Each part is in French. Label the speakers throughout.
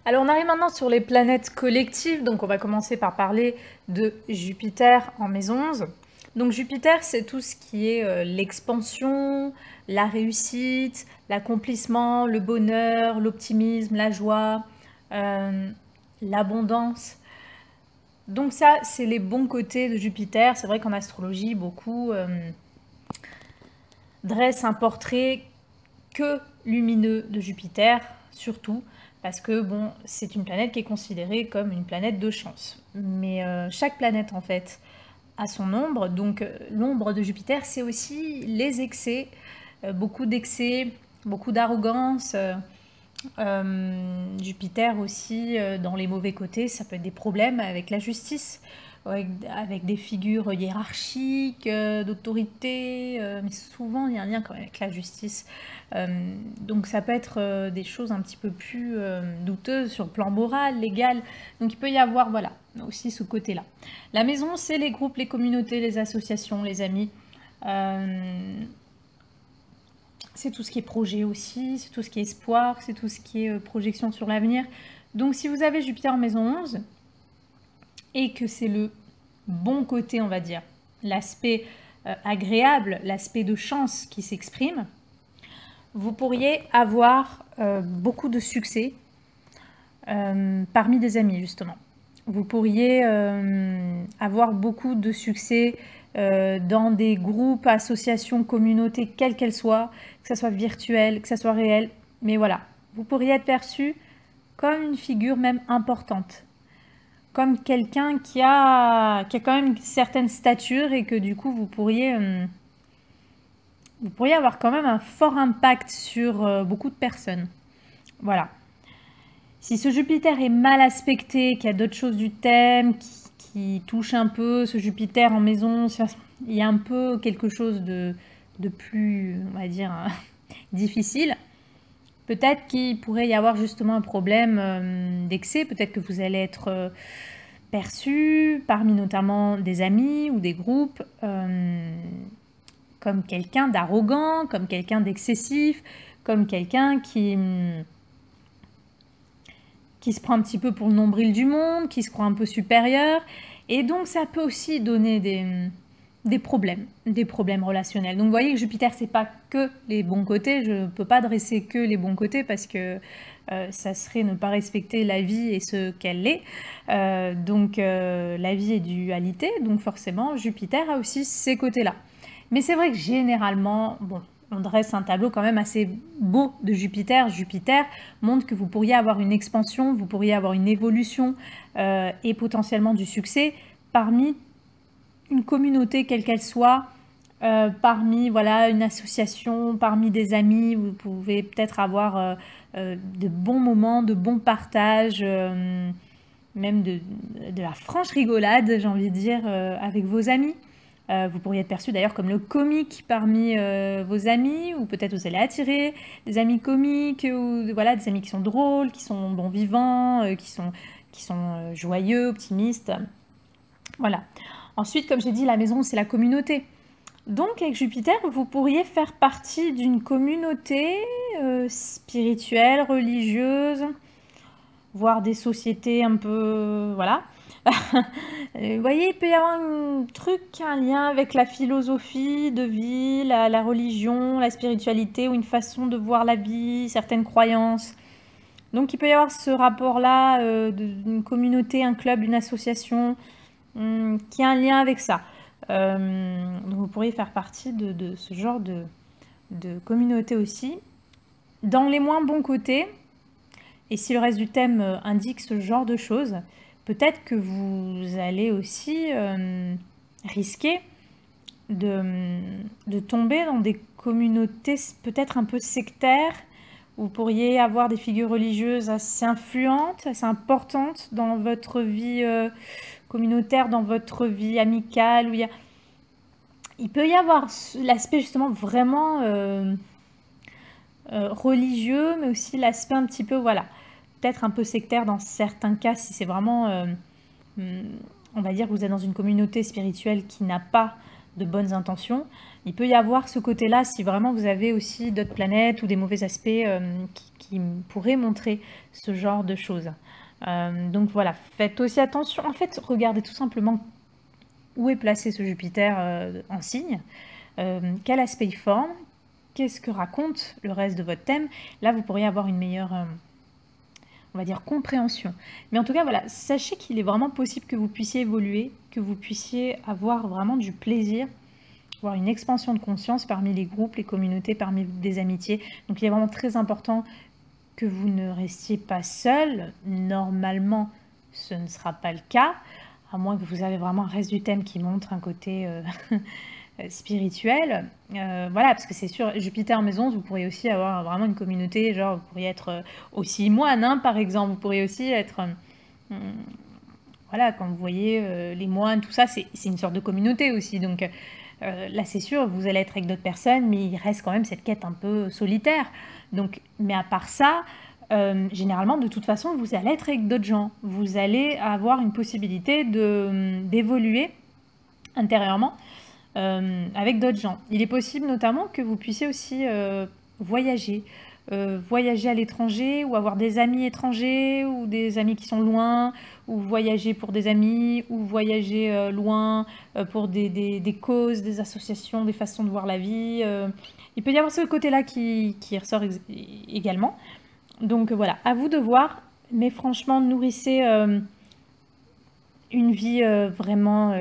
Speaker 1: Alors on arrive maintenant sur les planètes collectives, donc on va commencer par parler de Jupiter en maison 11. Donc Jupiter, c'est tout ce qui est l'expansion, la réussite, l'accomplissement, le bonheur, l'optimisme, la joie, euh, l'abondance. Donc ça, c'est les bons côtés de Jupiter. C'est vrai qu'en astrologie, beaucoup dressent un portrait que lumineux de Jupiter, surtout parce que bon, c'est une planète qui est considérée comme une planète de chance. Mais chaque planète en fait a son ombre, donc l'ombre de Jupiter c'est aussi les excès, beaucoup d'excès, beaucoup d'arrogance. Jupiter aussi, dans les mauvais côtés, ça peut être des problèmes avec la justice, avec des figures hiérarchiques, d'autorité, mais souvent il y a un lien quand même avec la justice. Donc ça peut être des choses un petit peu plus douteuses sur le plan moral, légal. Donc il peut y avoir, voilà, aussi ce côté-là. La maison, c'est les groupes, les communautés, les associations, les amis. C'est tout ce qui est projet aussi, c'est tout ce qui est espoir, c'est tout ce qui est projection sur l'avenir. Donc si vous avez Jupiter en maison 11, et que c'est le bon côté, on va dire, l'aspect agréable, l'aspect de chance qui s'exprime, vous pourriez avoir beaucoup de succès parmi des amis, justement. Vous pourriez avoir beaucoup de succès dans des groupes, associations, communautés, quelles qu'elles soient, que ce soit virtuel, que ce soit réel. Mais voilà, vous pourriez être perçu comme une figure même importante, comme quelqu'un qui a quand même une certaine stature et que du coup vous pourriez avoir quand même un fort impact sur beaucoup de personnes. Voilà. Si ce Jupiter est mal aspecté, qu'il y a d'autres choses du thème qui touchent un peu ce Jupiter en maison, il y a un peu quelque chose de plus, on va dire, difficile. Peut-être qu'il pourrait y avoir justement un problème d'excès, peut-être que vous allez être perçu parmi notamment des amis ou des groupes comme quelqu'un d'arrogant, comme quelqu'un d'excessif, comme quelqu'un qui se prend un petit peu pour le nombril du monde, qui se croit un peu supérieur. Et donc ça peut aussi donner des problèmes relationnels. Donc vous voyez que Jupiter, c'est pas que les bons côtés. Je ne peux pas dresser que les bons côtés parce que ça serait ne pas respecter la vie et ce qu'elle est. Donc la vie est dualité, donc forcément Jupiter a aussi ces côtés-là. Mais c'est vrai que généralement, bon, on dresse un tableau quand même assez beau de Jupiter. Jupiter montre que vous pourriez avoir une expansion, vous pourriez avoir une évolution et potentiellement du succès parmi une communauté quelle qu'elle soit, parmi voilà, une association, parmi des amis. Vous pouvez peut-être avoir de bons moments, de bons partages, même de la franche rigolade, j'ai envie de dire, avec vos amis. Vous pourriez être perçu d'ailleurs comme le comique parmi vos amis, ou peut-être vous allez attirer des amis comiques, ou voilà, des amis qui sont drôles, qui sont bons vivants, qui sont joyeux, optimistes. Voilà. Ensuite, comme j'ai dit, la maison, c'est la communauté. Donc, avec Jupiter, vous pourriez faire partie d'une communauté spirituelle, religieuse, voire des sociétés un peu... voilà. Vous voyez, il peut y avoir un truc, un lien avec la philosophie de vie, la religion, la spiritualité, ou une façon de voir la vie, certaines croyances. Donc il peut y avoir ce rapport-là d'une communauté, un club, une association qui a un lien avec ça. Donc vous pourriez faire partie de ce genre de communauté aussi. Dans les moins bons côtés, et si le reste du thème indique ce genre de choses, peut-être que vous allez aussi risquer de tomber dans des communautés peut-être un peu sectaires. Vous pourriez avoir des figures religieuses assez influentes, assez importantes dans votre vie communautaire, dans votre vie amicale. Où il peut y avoir l'aspect justement vraiment religieux, mais aussi l'aspect un petit peu, voilà, peut-être un peu sectaire dans certains cas, si c'est vraiment, on va dire que vous êtes dans une communauté spirituelle qui n'a pas de bonnes intentions. Il peut y avoir ce côté-là si vraiment vous avez aussi d'autres planètes ou des mauvais aspects qui pourrait montrer ce genre de choses. Donc voilà, faites aussi attention. En fait, regardez tout simplement où est placé ce Jupiter en signe, quel aspect il forme, qu'est-ce que raconte le reste de votre thème. Là, vous pourriez avoir une meilleure, on va dire, compréhension. Mais en tout cas, voilà, sachez qu'il est vraiment possible que vous puissiez évoluer, que vous puissiez avoir vraiment du plaisir, avoir une expansion de conscience parmi les groupes, les communautés, parmi des amitiés. Donc il est vraiment très important que vous ne restiez pas seul. Normalement, ce ne sera pas le cas, à moins que vous avez vraiment un reste du thème qui montre un côté spirituel. Voilà, parce que c'est sûr, Jupiter en maison, vous pourriez aussi avoir vraiment une communauté, genre vous pourriez être aussi moine, hein, par exemple. Vous pourriez aussi être... voilà, quand vous voyez les moines, tout ça, c'est une sorte de communauté aussi. Donc là, c'est sûr, vous allez être avec d'autres personnes, mais il reste quand même cette quête un peu solitaire. Donc, mais à part ça, généralement, de toute façon, vous allez être avec d'autres gens. Vous allez avoir une possibilité d'évoluer intérieurement avec d'autres gens. Il est possible notamment que vous puissiez aussi voyager. Voyager à l'étranger ou avoir des amis étrangers ou des amis qui sont loin, ou voyager pour des amis, ou voyager loin pour des causes, des associations, des façons de voir la vie. Il peut y avoir ce côté-là qui ressort également. Donc voilà, à vous de voir, mais franchement, nourrissez une vie vraiment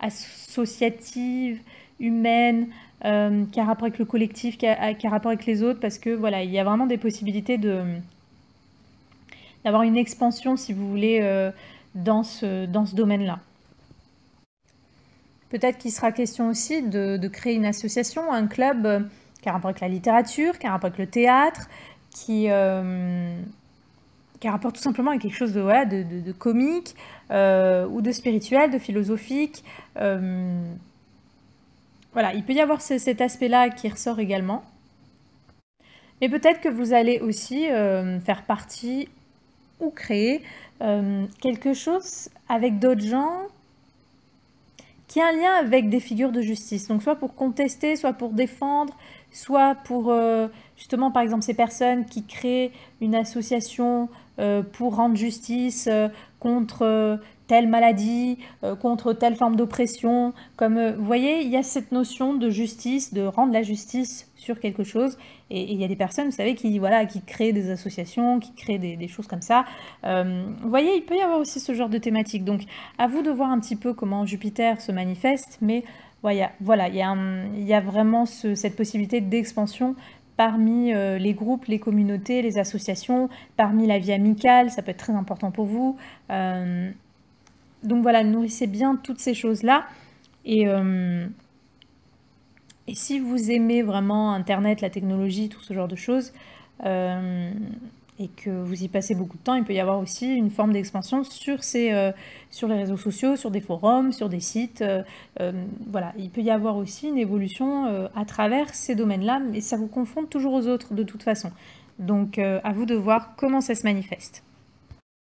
Speaker 1: associative, humaine, qui a rapport avec le collectif, qui a rapport avec les autres, parce que voilà, il y a vraiment des possibilités d'avoir une expansion, si vous voulez, dans ce domaine-là. Peut-être qu'il sera question aussi de créer une association, un club qui a rapport avec la littérature, qui a rapport avec le théâtre, qui a rapport tout simplement avec quelque chose de comique, ou de spirituel, de philosophique. Voilà, il peut y avoir cet aspect-là qui ressort également. Mais peut-être que vous allez aussi faire partie ou créer quelque chose avec d'autres gens qui a un lien avec des figures de justice. Donc soit pour contester, soit pour défendre, soit pour justement par exemple ces personnes qui créent une association pour rendre justice contre telle maladie, contre telle forme d'oppression. Comme vous voyez, il y a cette notion de justice, de rendre la justice sur quelque chose. Et il y a des personnes, vous savez, qui créent des associations, qui créent des choses comme ça. Vous voyez, il peut y avoir aussi ce genre de thématique. Donc, à vous de voir un petit peu comment Jupiter se manifeste. Mais voilà, il y a vraiment cette possibilité d'expansion parmi les groupes, les communautés, les associations, parmi la vie amicale. Ça peut être très important pour vous. Donc voilà, nourrissez bien toutes ces choses-là. Et si vous aimez vraiment Internet, la technologie, tout ce genre de choses, et que vous y passez beaucoup de temps, il peut y avoir aussi une forme d'expansion sur les réseaux sociaux, sur des forums, sur des sites. Voilà, il peut y avoir aussi une évolution à travers ces domaines-là, mais ça vous confronte toujours aux autres de toute façon. Donc à vous de voir comment ça se manifeste.